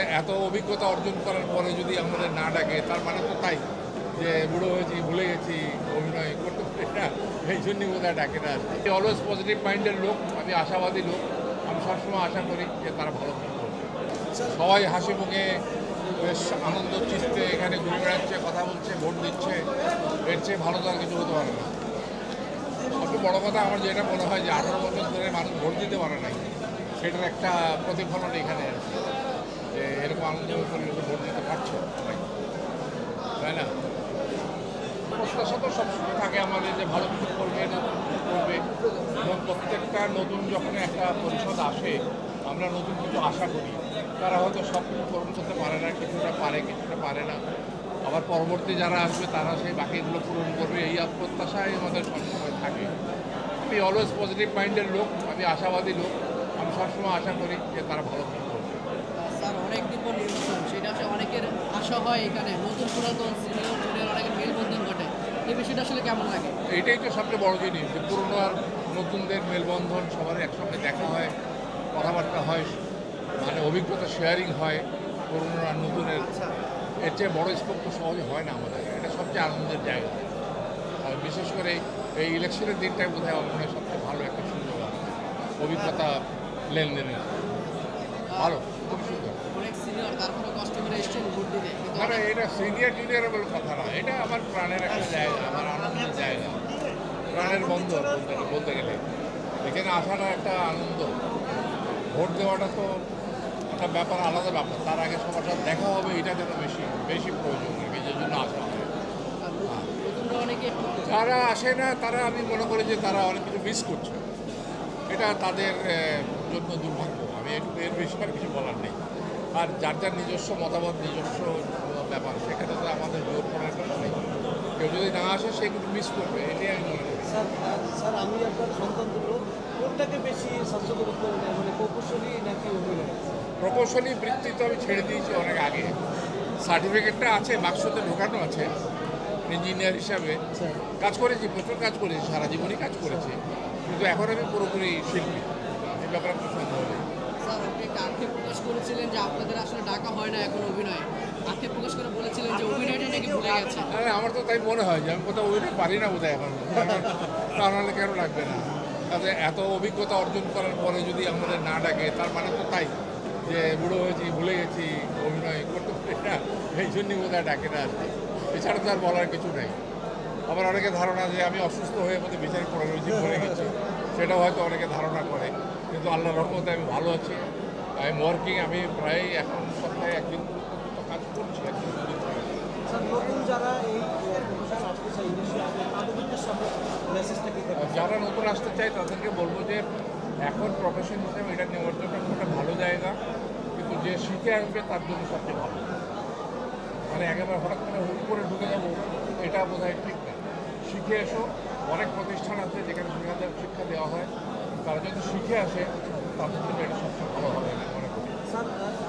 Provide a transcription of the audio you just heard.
কাজে এত অভিজ্ঞতা অর্জন করার পরে যদি আমাদের না ডাকে তার মানে তো তাই যে বুড়ো হয়েছি, ভুলে গেছি, অভিনয় করতে পারি না, এই জন্যই বোধহয় ডাকে না। অলওয়েজ পজিটিভ মাইন্ডের লোক, আমি আশাবাদী লোক। আমি সবসময় আশা করি যে তারা ভালো কিছু করবে। সবাই হাসি মুখে বেশ আনন্দ চিত্তে এখানে ঘুরে বেড়াচ্ছে, কথা বলছে, ভোট দিচ্ছে। এর চেয়ে ভালো তো আর কিছু হতে পারে না। সবচেয়ে বড় কথা আমার যেটা মনে হয় যে 18 বছর ধরে মানুষ ভোট দিতে পারে নাই, সেটার একটা প্রতিফলন এখানে আছে যে এরকম আনন্দ করে লোকে ভোট দিতে পারছে, তাই না? প্রত্যাশা তো সবসময় থাকে আমাদের যে ভালো কিছু করবে, নতুন কিছু করবে, এবং প্রত্যেকটা নতুন যখন একটা পরিষদ আসে আমরা নতুন কিছু আশা করি। তারা হয়তো সব কিছু পূরণ করতে পারে না, কিছুটা পারে, কিছুটা পারে না। আবার পরবর্তী যারা আসবে তারা সেই বাকিগুলো পূরণ করবে, এই প্রত্যাশাই আমাদের সবসময় থাকে। আমি অলওয়েজ পজিটিভ মাইন্ডের লোক, আমি আশাবাদী লোক। আমি সবসময় আশা করি যে তারা ভালো কিছু করবে। স্যার, অনেকদিন পর নির্বাচন, সেটা হচ্ছে অনেকের আশা হয় এখানে নতুন পুরাতন সিনিয়র জুনিয়র অনেকের মেলবন্ধন ঘটে। এই বিষয়টা আসলে কেমন লাগে? এইটাই তো সবচেয়ে বড় জিনিস যে পুরনো আর নতুনদের মেলবন্ধন, সবার একসঙ্গে দেখা হয়, কথাবার্তা হয়, মানে অভিজ্ঞতা শেয়ারিং হয় পুরনো আর নতুনের। এর চেয়ে বড় স্কোপ তো সহজে হয় না আমাদের। এটা সবচেয়ে আনন্দের জায়গা। আর বিশেষ করে এই ইলেকশনের দিনটাই বোধহয় আমার মনে হয় সবচেয়ে ভালো একটা সুযোগ অভিজ্ঞতা লেনদেনের। ভালো, খুব সুন্দর। অনেক সিনিয়র, তারপরে কষ্ট করে এসছেন ভোট দিতে, কিন্তু মানে এটা সিনিয়র জুনিয়র বলে কথা না, এটা আমার প্রাণের একটা জায়গা, আমার আনন্দের জায়গা, প্রাণের বন্দর বলতে গেলে। এখানে আসাটা একটা আনন্দ। ভোট দেওয়াটা তো একটা ব্যাপার, আলাদা ব্যাপার। তার আগে সবার সাথে দেখা হবে, এটা যেন বেশি বেশি প্রয়োজন, এই জন্য আসা হয়। নতুনরা অনেকে যারা আসে না তারা, আমি মনে করি যে তারা অনেক কিছু মিস করছে। এটা তাদের জন্য দুর্ভাগ্য। আমি একটু এর বেশি আর কিছু বলার নেই। আর যার যার নিজস্ব মতামত, নিজস্ব ব্যাপার, সেখানে তো আমাদের জোর করার কিছু নেই। কেউ যদি না আসে সে কিন্তু মিস করবে, এটাই আমি মনে করি। স্যার, আমি আপনার সন্তান দুটো কোনটাকে বেশি স্বাস্থ্যকর করবেন, মানে প্রকৌশলী নাকি অভিনয়? প্রকৌশলী বৃত্তি তো আমি ছেড়ে দিয়েছি অনেক আগে। সার্টিফিকেটটা আছে, বাক্সতে ঢোকানো আছে। ইঞ্জিনিয়ার হিসাবে কাজ করেছি, প্রচুর কাজ করেছি, সারা জীবনই কাজ করেছি, কিন্তু এখন আমি পুরোপুরি শিল্পী। এই ব্যাপারে কোনো সন্দেহ নেই। স্যার, আপনি একটা আক্ষেপ প্রকাশ করেছিলেন যে আপনাদের আসলে ডাকা হয় না এখন অভিনয়। আক্ষেপ প্রকাশ করে বলেছিলেন যে অভিনয়টাই নাকি ভুলে গেছেন। হ্যাঁ, আমার তো তাই মনে হয় যে আমি কোথাও ওইটা পারি না বোধহয় এখন। তা নাহলে কেন লাগবে না? কাজে এত অভিজ্ঞতা অর্জন করার পরে যদি আমাদের না ডাকে তার মানে তো তাই যে বুড়ো হয়েছি, ভুলে গেছি, অভিনয় করতে পারি না, এই জন্যই বোধহয় ডাকে না আর কি। এছাড়া তো আর বলার কিছু নেই। আবার অনেকে ধারণা যে আমি অসুস্থ হয়ে মধ্যে বিচার করে রয়েছি, ভুলে গেছি, সেটাও হয়তো অনেকে ধারণা করে। কিন্তু আল্লাহর রহমতে আমি ভালো আছি। I am working. আমি প্রায় এখন সপ্তাহে একদিন কাজ করছি, একদিন দুদিন করে। স্যার, নতুন যারা এই প্রফেশন আসতে চাই ইন্ডাস্ট্রি আসবে, তাদের সামনে মেসেজটা কি থাকবে? যারা নতুন আসতে চায় তাদেরকে বলবো যে এখন প্রফেশন হিসেবে এটা নেওয়ার জন্য একটা ভালো জায়গা, কিন্তু যে শিখে আসবে তার জন্য সবচেয়ে ভালো। মানে একেবারে হঠাৎ করে হুট করে ঢুকে যাবো, এটা বোধ হয় ঠিক না। শিখে এসো। অনেক প্রতিষ্ঠান আছে যেখানে শিক্ষা দেওয়া হয়। তারা যদি শিখে আসে তাদের জন্য এটা সবচেয়ে ভালো হবে আমি মনে করি। স্যার,